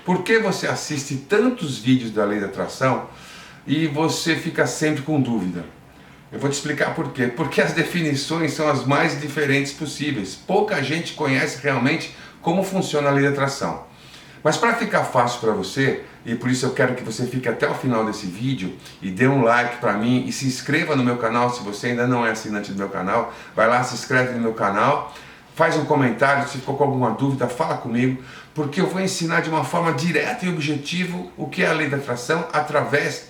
Por que você assiste tantos vídeos da lei da atração e você fica sempre com dúvida? Eu vou te explicar por quê. Porque as definições são as mais diferentes possíveis. Pouca gente conhece realmente como funciona a lei da atração. Mas para ficar fácil para você, e por isso eu quero que você fique até o final desse vídeo e dê um like para mim e se inscreva no meu canal se você ainda não é assinante do meu canal. Vai lá, se inscreve no meu canal, faz um comentário, se ficou com alguma dúvida, fala comigo, porque eu vou ensinar de uma forma direta e objetiva o que é a lei da atração através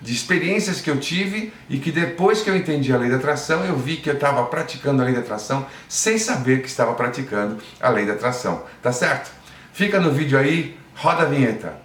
de experiências que eu tive e que depois que eu entendi a lei da atração, eu vi que eu estava praticando a lei da atração sem saber que estava praticando a lei da atração. Tá certo? Fica no vídeo aí, roda a vinheta.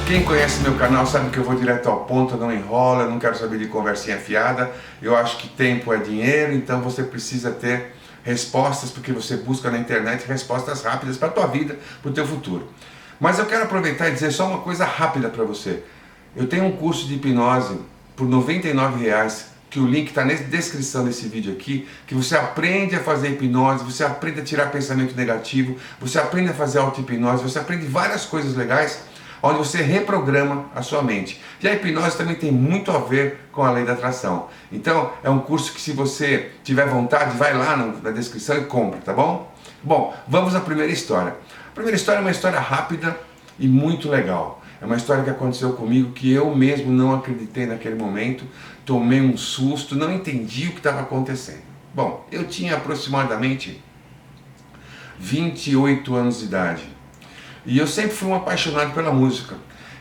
Quem conhece meu canal sabe que eu vou direto ao ponto, eu não enrolo, eu não quero saber de conversinha fiada. Eu acho que tempo é dinheiro, então você precisa ter respostas, porque você busca na internet respostas rápidas para a tua vida, para o teu futuro. Mas eu quero aproveitar e dizer só uma coisa rápida para você. Eu tenho um curso de hipnose por R$ 99, que o link está na descrição desse vídeo aqui, que você aprende a fazer hipnose, você aprende a tirar pensamento negativo, você aprende a fazer auto-hipnose, você aprende várias coisas legais, onde você reprograma a sua mente. E a hipnose também tem muito a ver com a lei da atração. Então, é um curso que se você tiver vontade, vai lá na descrição e compra, tá bom? Bom, vamos à primeira história. A primeira história é uma história rápida e muito legal. É uma história que aconteceu comigo, que eu mesmo não acreditei naquele momento, tomei um susto, não entendi o que estava acontecendo. Bom, eu tinha aproximadamente 28 anos de idade. E eu sempre fui um apaixonado pela música.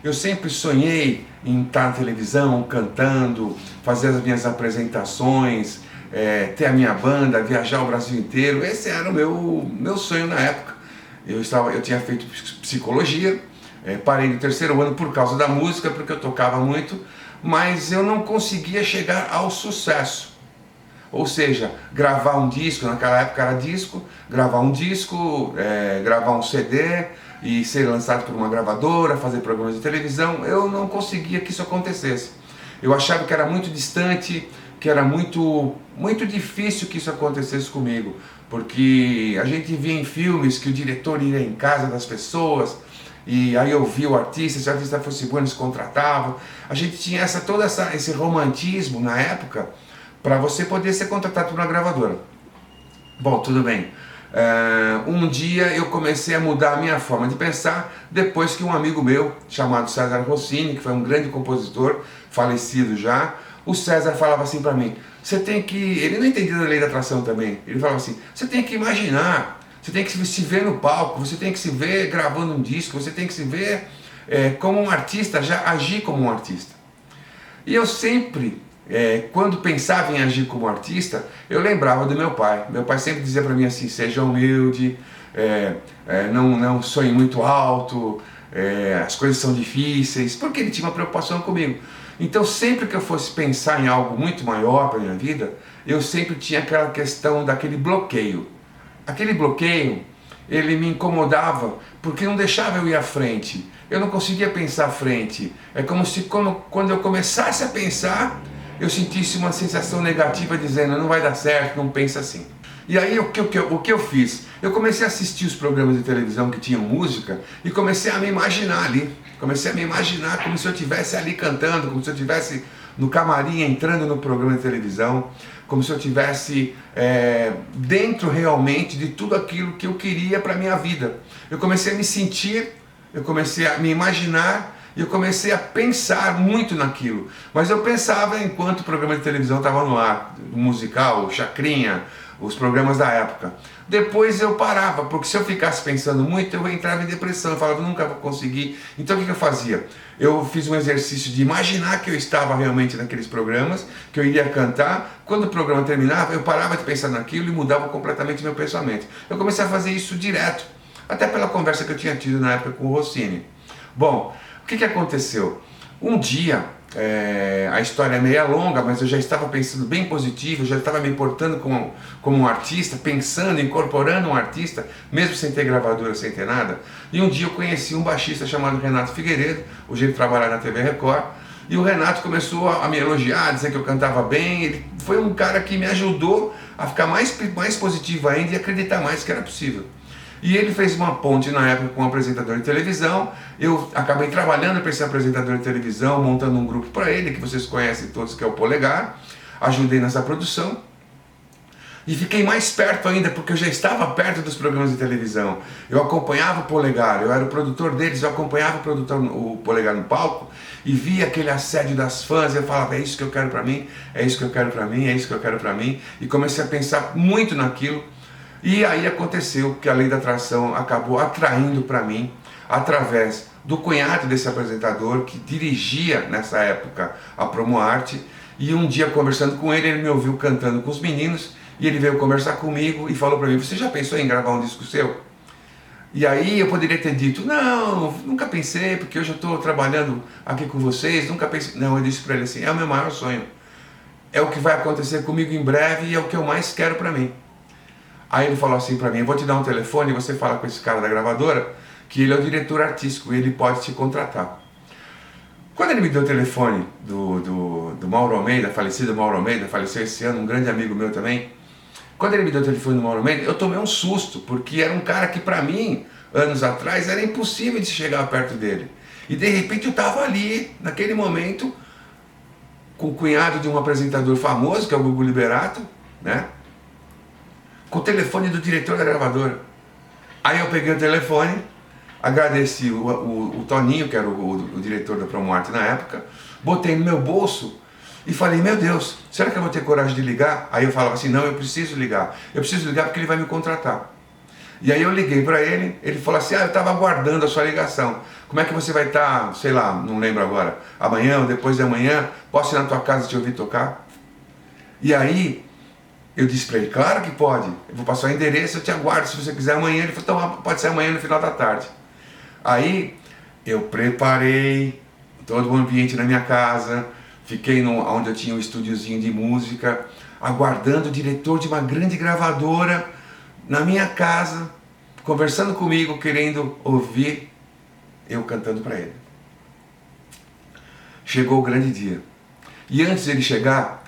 Eu sempre sonhei em estar na televisão, cantando, fazer as minhas apresentações, ter a minha banda, viajar o Brasil inteiro. Esse era o meu sonho na época. Eu tinha feito psicologia, parei no terceiro ano por causa da música, porque eu tocava muito, mas eu não conseguia chegar ao sucesso. Ou seja, gravar um disco, naquela época era disco, gravar um disco, gravar um CD e ser lançado por uma gravadora, fazer programas de televisão, eu não conseguia que isso acontecesse. Eu achava que era muito distante, que era muito difícil que isso acontecesse comigo, porque a gente via em filmes que o diretor ia em casa das pessoas, e aí eu via o artista, se o artista fosse bom eles contratavam. A gente tinha esse romantismo na época, para você poder ser contratado por uma gravadora. Bom, tudo bem. Um dia eu comecei a mudar a minha forma de pensar, depois que um amigo meu, chamado César Rossini, que foi um grande compositor, falecido já, o César falava assim para mim, você tem que... Ele não entendia da lei da atração também, ele falava assim, você tem que imaginar, você tem que se ver no palco, você tem que se ver gravando um disco, você tem que se ver como um artista, já agir como um artista. E eu sempre... quando pensava em agir como artista, eu lembrava do meu pai. Meu pai sempre dizia para mim assim, seja humilde, não sonhe muito alto, as coisas são difíceis, porque ele tinha uma preocupação comigo. Então sempre que eu fosse pensar em algo muito maior para a minha vida, eu sempre tinha aquela questão daquele bloqueio. Aquele bloqueio, ele me incomodava, porque não deixava eu ir à frente. Eu não conseguia pensar à frente. É como se quando eu começasse a pensar, eu sentisse uma sensação negativa dizendo, não vai dar certo, não pensa assim. E aí o que eu fiz? Eu comecei a assistir os programas de televisão que tinham música e comecei a me imaginar ali. Comecei a me imaginar como se eu estivesse ali cantando, como se eu estivesse no camarim entrando no programa de televisão, como se eu estivesse dentro realmente de tudo aquilo que eu queria para a minha vida. Eu comecei a me sentir, eu comecei a me imaginar, e eu comecei a pensar muito naquilo, mas eu pensava enquanto o programa de televisão estava no ar, o musical, o Chacrinha, os programas da época. Depois eu parava, porque se eu ficasse pensando muito, eu entrava em depressão, eu falava, nunca vou conseguir. Então o que eu fazia? Eu fiz um exercício de imaginar que eu estava realmente naqueles programas, que eu iria cantar. Quando o programa terminava, eu parava de pensar naquilo e mudava completamente meu pensamento. Eu comecei a fazer isso direto, até pela conversa que eu tinha tido na época com o Rossini. Bom, o que aconteceu? Um dia A história é meia longa, mas eu já estava pensando bem positivo, eu já estava me portando como um artista, pensando, incorporando um artista, mesmo sem ter gravadora, sem ter nada. E um dia eu conheci um baixista chamado Renato Figueiredo, hoje ele trabalha na TV Record, e o Renato começou a me elogiar, dizer que eu cantava bem. Ele foi um cara que me ajudou a ficar mais positivo ainda e acreditar mais que era possível. E ele fez uma ponte na época com um apresentador de televisão. Eu acabei trabalhando para esse apresentador de televisão, montando um grupo para ele, que vocês conhecem todos, que é o Polegar. Ajudei nessa produção. E fiquei mais perto ainda, porque eu já estava perto dos programas de televisão. Eu acompanhava o Polegar, eu era o produtor deles, eu acompanhava o Polegar no palco e via aquele assédio das fãs. Eu falava, é isso que eu quero para mim, é isso que eu quero para mim, é isso que eu quero para mim. E comecei a pensar muito naquilo. E aí aconteceu que a Lei da Atração acabou atraindo para mim, através do cunhado desse apresentador, que dirigia nessa época a Promoarte. E um dia, conversando com ele me ouviu cantando com os meninos, e ele veio conversar comigo e falou para mim, você já pensou em gravar um disco seu? E aí eu poderia ter dito, não, nunca pensei, porque hoje eu estou trabalhando aqui com vocês, nunca pensei. Não, eu disse para ele assim, é o meu maior sonho, é o que vai acontecer comigo em breve e é o que eu mais quero para mim. Aí ele falou assim para mim, eu vou te dar um telefone e você fala com esse cara da gravadora, que ele é o diretor artístico e ele pode te contratar. Quando ele me deu o telefone do Mauro Almeida, falecido Mauro Almeida, faleceu esse ano, um grande amigo meu também. Quando ele me deu o telefone do Mauro Almeida, eu tomei um susto, porque era um cara que para mim, anos atrás, era impossível de chegar perto dele. E de repente eu estava ali, naquele momento, com o cunhado de um apresentador famoso, que é o Gugu Liberato, né? Com o telefone do diretor da gravadora. Aí eu peguei o telefone, agradeci o Toninho, que era o diretor da Promoarte na época, botei no meu bolso e falei, meu Deus, será que eu vou ter coragem de ligar? Aí eu falava assim, não, eu preciso ligar porque ele vai me contratar. E aí eu liguei para ele falou assim, eu estava aguardando a sua ligação, como é que você vai estar, sei lá, não lembro agora, amanhã ou depois de amanhã, posso ir na tua casa te ouvir tocar? E aí eu disse para ele, claro que pode, eu vou passar o endereço, eu te aguardo se você quiser amanhã. Ele falou, então pode ser amanhã no final da tarde. Aí eu preparei todo o ambiente na minha casa, fiquei onde eu tinha um estúdiozinho de música, aguardando o diretor de uma grande gravadora na minha casa, conversando comigo, querendo ouvir eu cantando para ele. Chegou o grande dia. E antes dele chegar,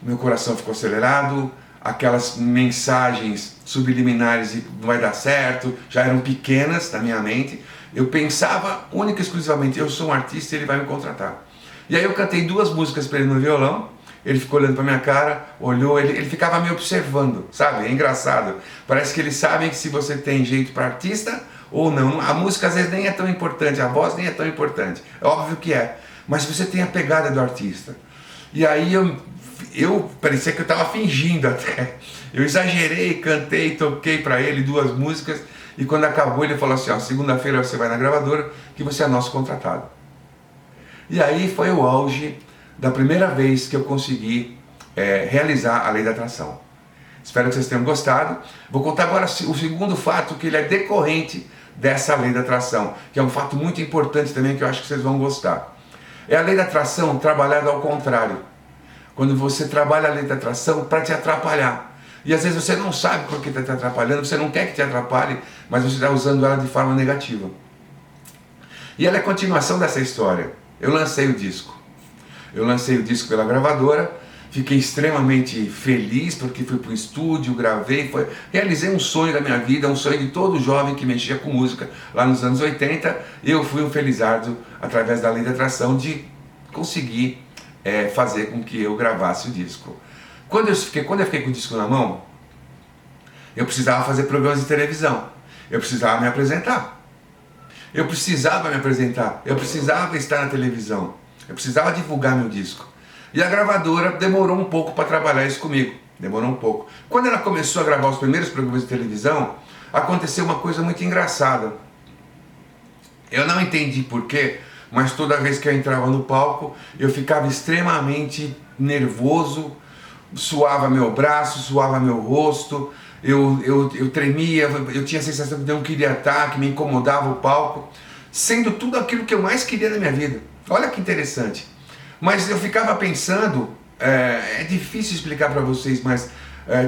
meu coração ficou acelerado, aquelas mensagens subliminares de não vai dar certo, já eram pequenas na minha mente. Eu pensava única e exclusivamente, eu sou um artista e ele vai me contratar. E aí eu cantei 2 músicas para ele no violão, ele ficou olhando para minha cara, olhou, ele ficava me observando, sabe? É engraçado. Parece que eles sabem que se você tem jeito para artista ou não. A música às vezes nem é tão importante, a voz nem é tão importante. É óbvio que é, mas você tem a pegada do artista. E aí eu parecia que eu estava fingindo até. Eu exagerei, cantei, toquei para ele 2 músicas e quando acabou ele falou assim, segunda-feira você vai na gravadora que você é nosso contratado. E aí foi o auge da primeira vez que eu consegui realizar a Lei da Atração. Espero que vocês tenham gostado. Vou contar agora o segundo fato, que ele é decorrente dessa Lei da Atração, que é um fato muito importante também que eu acho que vocês vão gostar. É a Lei da Atração trabalhada ao contrário. Quando você trabalha a Lei da Atração para te atrapalhar. E às vezes você não sabe por que está te atrapalhando, você não quer que te atrapalhe, mas você está usando ela de forma negativa. E ela é a continuação dessa história. Eu lancei o disco. Eu lancei o disco pela gravadora, fiquei extremamente feliz porque fui para o estúdio, gravei, realizei um sonho da minha vida, um sonho de todo jovem que mexia com música lá nos anos 80. Eu fui um felizardo através da Lei da Atração de conseguir fazer com que eu gravasse o disco. Quando eu fiquei com o disco na mão, eu precisava fazer programas de televisão, eu precisava me apresentar. Eu precisava estar na televisão, eu precisava divulgar meu disco. E a gravadora demorou um pouco para trabalhar isso comigo, demorou um pouco. Quando ela começou a gravar os primeiros programas de televisão, aconteceu uma coisa muito engraçada. Eu não entendi porquê, mas toda vez que eu entrava no palco, eu ficava extremamente nervoso, suava meu braço, suava meu rosto, eu tremia, eu tinha a sensação de não queria estar, que me incomodava o palco, sendo tudo aquilo que eu mais queria na minha vida. Olha que interessante. Mas eu ficava pensando, é difícil explicar para vocês, mas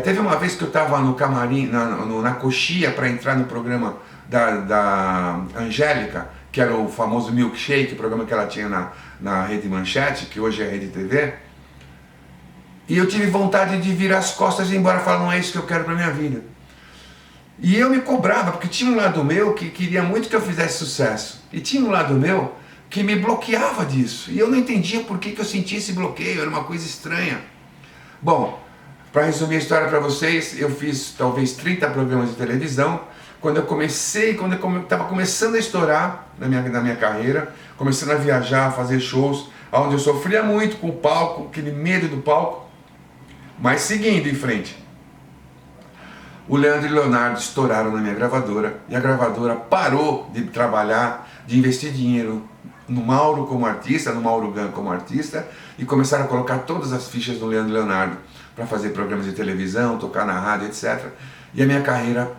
teve uma vez que eu estava no camarim, na coxia para entrar no programa da Angélica, que era o famoso Milkshake, o programa que ela tinha na Rede Manchete, que hoje é Rede TV. E eu tive vontade de virar as costas e ir embora e falar, não é isso que eu quero para minha vida. E eu me cobrava, porque tinha um lado meu que queria muito que eu fizesse sucesso. E tinha um lado meu que me bloqueava disso. E eu não entendia por que eu sentia esse bloqueio, era uma coisa estranha. Bom, para resumir a história para vocês, eu fiz talvez 30 programas de televisão. Quando eu estava começando a estourar na minha carreira, começando a viajar, a fazer shows, onde eu sofria muito com o palco, aquele medo do palco, mas seguindo em frente. O Leandro e o Leonardo estouraram na minha gravadora, e a gravadora parou de trabalhar, de investir dinheiro no Mauro como artista, no Mauro Gun como artista, e começaram a colocar todas as fichas no Leandro e Leonardo para fazer programas de televisão, tocar na rádio, etc. E a minha carreira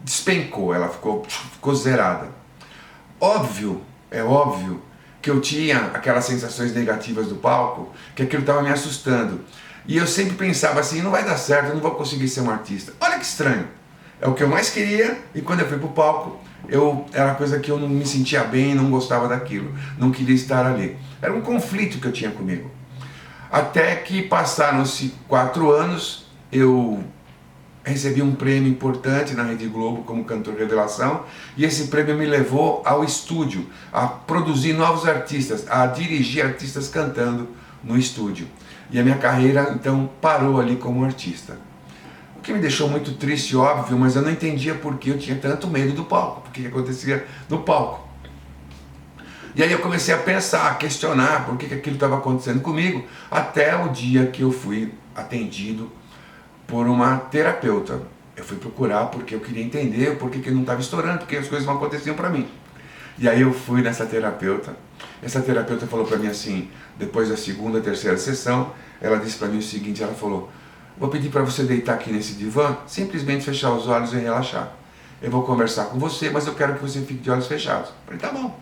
despencou, ela ficou zerada. É óbvio que eu tinha aquelas sensações negativas do palco, que aquilo estava me assustando. E eu sempre pensava assim, não vai dar certo, eu não vou conseguir ser um artista. Olha que estranho, é o que eu mais queria, e quando eu fui pro palco, era uma coisa que eu não me sentia bem, não gostava daquilo, não queria estar ali. Era um conflito que eu tinha comigo. Até que passaram-se 4 anos, eu recebi um prêmio importante na Rede Globo como cantor revelação, e esse prêmio me levou ao estúdio, a produzir novos artistas, a dirigir artistas cantando no estúdio. E a minha carreira então parou ali como artista. O que me deixou muito triste, óbvio, mas eu não entendia por que eu tinha tanto medo do palco, o que acontecia no palco. E aí eu comecei a pensar, a questionar por que aquilo estava acontecendo comigo, até o dia que eu fui atendido por uma terapeuta. Eu fui procurar porque eu queria entender por que eu não estava estourando, porque as coisas não aconteciam para mim. E aí eu fui nessa terapeuta. Essa terapeuta falou para mim assim, depois da segunda, terceira sessão, ela disse para mim o seguinte, ela falou, vou pedir para você deitar aqui nesse divã, simplesmente fechar os olhos e relaxar. Eu vou conversar com você, mas eu quero que você fique de olhos fechados. Eu falei, tá bom.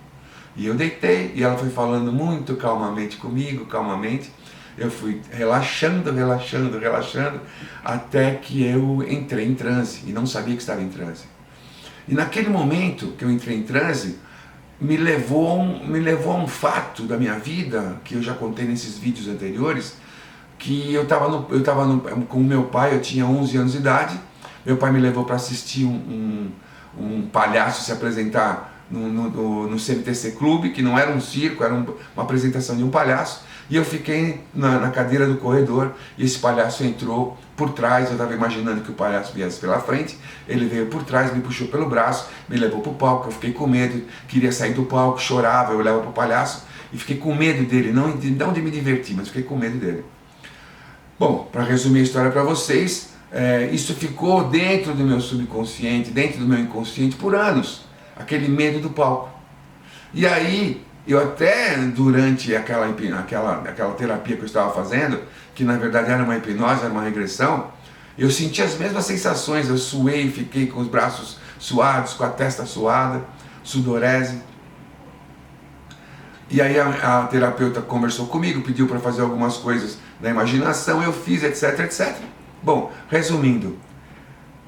E eu deitei, e ela foi falando muito calmamente comigo, calmamente. Eu fui relaxando, relaxando, relaxando, até que eu entrei em transe, e não sabia que estava em transe. E naquele momento que eu entrei em transe, me levou a um fato da minha vida, que eu já contei nesses vídeos anteriores, que eu estava com o meu pai, eu tinha 11 anos de idade, meu pai me levou para assistir um palhaço se apresentar no CMTC Clube, que não era um circo, era uma apresentação de um palhaço, e eu fiquei na cadeira do corredor, e esse palhaço entrou por trás, eu estava imaginando que o palhaço viesse pela frente, ele veio por trás, me puxou pelo braço, me levou para o palco, eu fiquei com medo, queria sair do palco, chorava, eu olhava para o palhaço, e fiquei com medo dele, não de me divertir, mas fiquei com medo dele. Bom, para resumir a história para vocês, isso ficou dentro do meu subconsciente, dentro do meu inconsciente por anos, aquele medo do palco. E aí, eu até durante aquela terapia que eu estava fazendo, que na verdade era uma hipnose, era uma regressão, eu senti as mesmas sensações, eu suei, fiquei com os braços suados, com a testa suada, sudorese. E aí a terapeuta conversou comigo, pediu para fazer algumas coisas da imaginação, eu fiz, etc, etc. Bom, resumindo,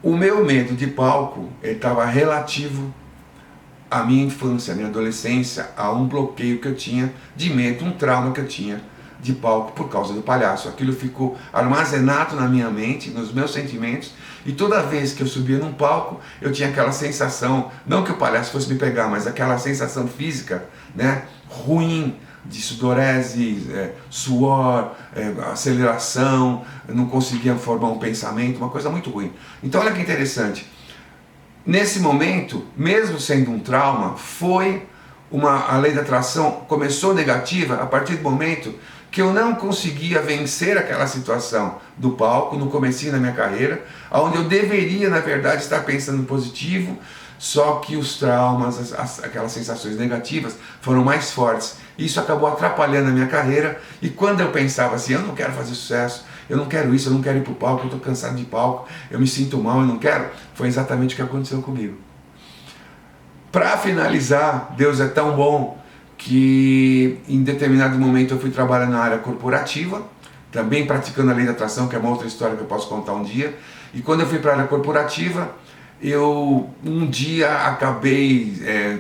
o meu medo de palco estava relativo à minha infância, à minha adolescência, a um bloqueio que eu tinha de medo, um trauma que eu tinha de palco por causa do palhaço. Aquilo ficou armazenado na minha mente, nos meus sentimentos, e toda vez que eu subia num palco, eu tinha aquela sensação, não que o palhaço fosse me pegar, mas aquela sensação física, né, ruim, de sudorese, suor, aceleração, eu não conseguia formar um pensamento, uma coisa muito ruim. Então olha que interessante, nesse momento, mesmo sendo um trauma, a lei da atração começou negativa a partir do momento que eu não conseguia vencer aquela situação do palco, no comecinho da minha carreira, onde eu deveria, na verdade, estar pensando positivo, só que os traumas, aquelas sensações negativas foram mais fortes. Isso acabou atrapalhando a minha carreira, e quando eu pensava assim, eu não quero fazer sucesso, eu não quero isso, eu não quero ir para o palco, eu estou cansado de palco, eu me sinto mal, eu não quero, foi exatamente o que aconteceu comigo. Para finalizar, Deus é tão bom, que em determinado momento eu fui trabalhar na área corporativa, também praticando a lei da atração, que é uma outra história que eu posso contar um dia. E quando eu fui para a área corporativa, eu um dia acabei,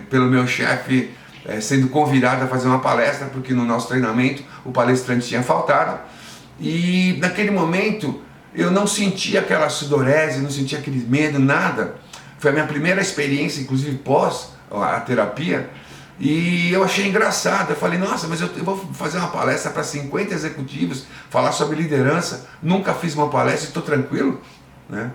pelo meu chefe, sendo convidado a fazer uma palestra, porque no nosso treinamento o palestrante tinha faltado. E naquele momento eu não senti aquela sudorese, não senti aquele medo, nada. Foi a minha primeira experiência, inclusive pós a terapia, e eu achei engraçado. Eu falei, nossa, mas eu vou fazer uma palestra para 50 executivos, falar sobre liderança, nunca fiz uma palestra e estou tranquilo, né?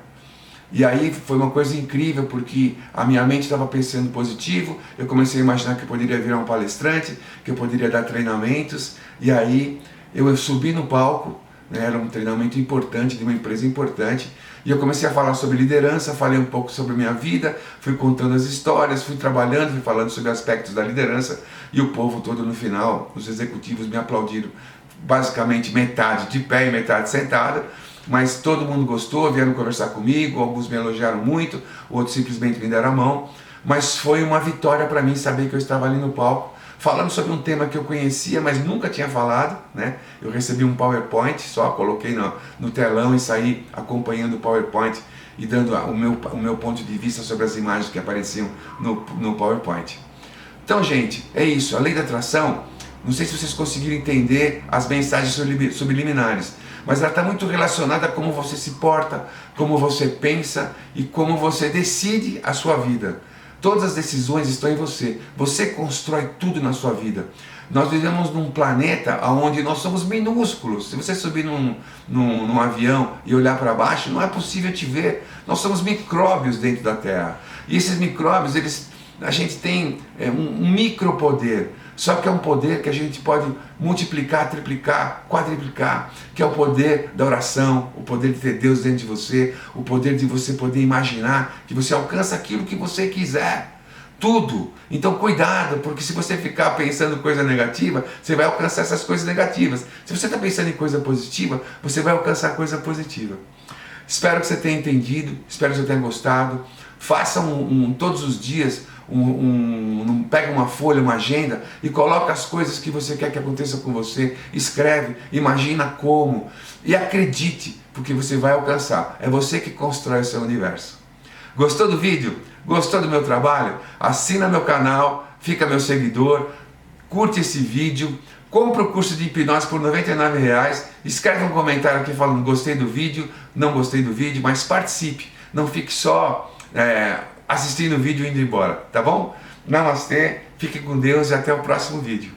E aí foi uma coisa incrível, porque a minha mente estava pensando positivo, eu comecei a imaginar que eu poderia virar um palestrante, que eu poderia dar treinamentos, e aí eu subi no palco, né, era um treinamento importante, de uma empresa importante, e eu comecei a falar sobre liderança, falei um pouco sobre a minha vida, fui contando as histórias, fui trabalhando, fui falando sobre aspectos da liderança, e o povo todo no final, os executivos me aplaudiram, basicamente metade de pé e metade sentada, mas todo mundo gostou, vieram conversar comigo, alguns me elogiaram muito, outros simplesmente me deram a mão, mas foi uma vitória para mim saber que eu estava ali no palco, falando sobre um tema que eu conhecia, mas nunca tinha falado, né? Eu recebi um PowerPoint, só coloquei no telão e saí acompanhando o PowerPoint e dando o meu ponto de vista sobre as imagens que apareciam no PowerPoint. Então, gente, é isso, a lei da atração, não sei se vocês conseguiram entender as mensagens subliminares, mas ela está muito relacionada a como você se porta, como você pensa e como você decide a sua vida. Todas as decisões estão em você. Você constrói tudo na sua vida. Nós vivemos num planeta onde nós somos minúsculos. Se você subir num avião e olhar para baixo, não é possível te ver. Nós somos micróbios dentro da Terra. E esses micróbios, a gente tem um micropoder. Só que é um poder que a gente pode multiplicar, triplicar, quadriplicar, que é o poder da oração, o poder de ter Deus dentro de você, o poder de você poder imaginar que você alcança aquilo que você quiser. Tudo. Então cuidado, porque se você ficar pensando coisa negativa, você vai alcançar essas coisas negativas. Se você está pensando em coisa positiva, você vai alcançar coisa positiva. Espero que você tenha entendido, espero que você tenha gostado. Faça todos os dias, pega uma folha, uma agenda e coloca as coisas que você quer que aconteça com você. Escreve, imagina como e acredite, porque você vai alcançar. É você que constrói o seu universo. Gostou do vídeo? Gostou do meu trabalho? Assina meu canal, fica meu seguidor, curte esse vídeo, compra o curso de hipnose por R$ 99,00, escreve um comentário aqui falando gostei do vídeo, não gostei do vídeo, mas participe, não fique só assistindo o vídeo e indo embora, tá bom? Namastê, fique com Deus e até o próximo vídeo.